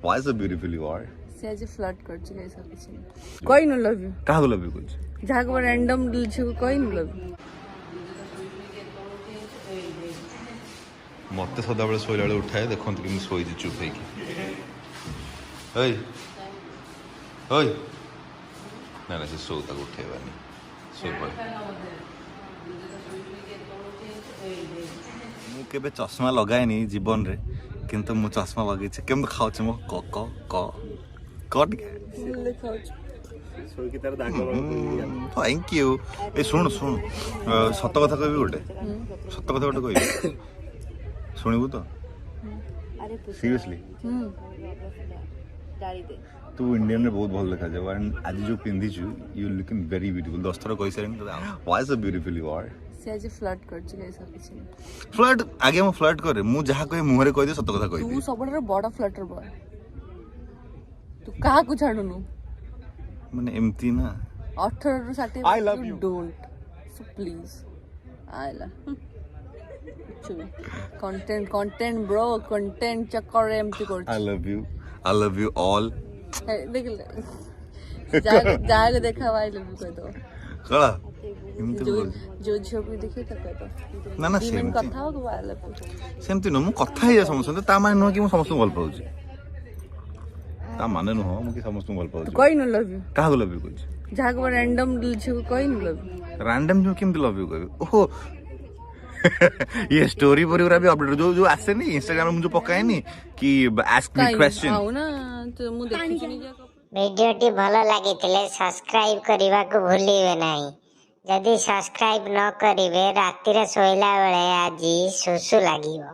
Why so beautiful you are? से आज flirt कर छी ऐसा कुछ नहीं कोई नो लव यू काहा को लव यू कुछ जहाँ को रैंडम दिल छी कोई नो लव यू मत सदा बेले शोला बेले उठाए देखते कि शोई चुप है ओए ओए ना ना से शो तक उठेबानी शो पड़े मु केबे चश्मा लगाएनी जीवन रे किंतु मु चश्मा लगे केम खाऊ मो क क क कट थैंक यू ए शुण शुण सत कथा कहबी गोटे सत कथा गोटे कहबी शुणबू तो सीरियसली तू इंडियन में बहुत भल देखा जाए एंड आज जो पिंधी छु यू लुकिंग वेरी ब्यूटीफुल 10 थर कहि सारे why so beautiful you are से आज फ्लर्ट कर छी ऐसा कुछ नहीं फ्लर्ट आगे मु फ्लर्ट करे मु जहा कहे मुहरे कहि दे सत कथा कहि तू सबडर बड़ा फ्लर्टर बॉय तू कहा को छाडुनु माने एमती ना 18 रु 60 I love you don't so please I love content bro content चक्कर एमती कर आई लव यू ऑल देख ले जाग देखा आई लव यू कह दो कला जो झियो भी देखि त कह दो ना ना सेम कथा हो आई लव यू सेमती न मु कथा हे समस्त ता माने न कि मु समस्त भल पाउची ता माने न हो मु कि समस्त भल पाउची कोई नो लव यू काहा को लव यू कुछ जहाँ को रैंडम दिल छी कोई नो लव यू रैंडम जो केम लव यू कहबी ओहो ये स्टोरी पर भी अपडेट जो जो आसे नहीं इंस्टाग्राम में जो पकाए नहीं कि आस्क मी क्वेश्चन आउ ना तो मु देखि छी वीडियो टी भलो लागिथिले सब्सक्राइब करबा को भूलिबे नाही जदि सब्सक्राइब न करिवे राति रे सोइला बेले आजी सुसु लागिवो।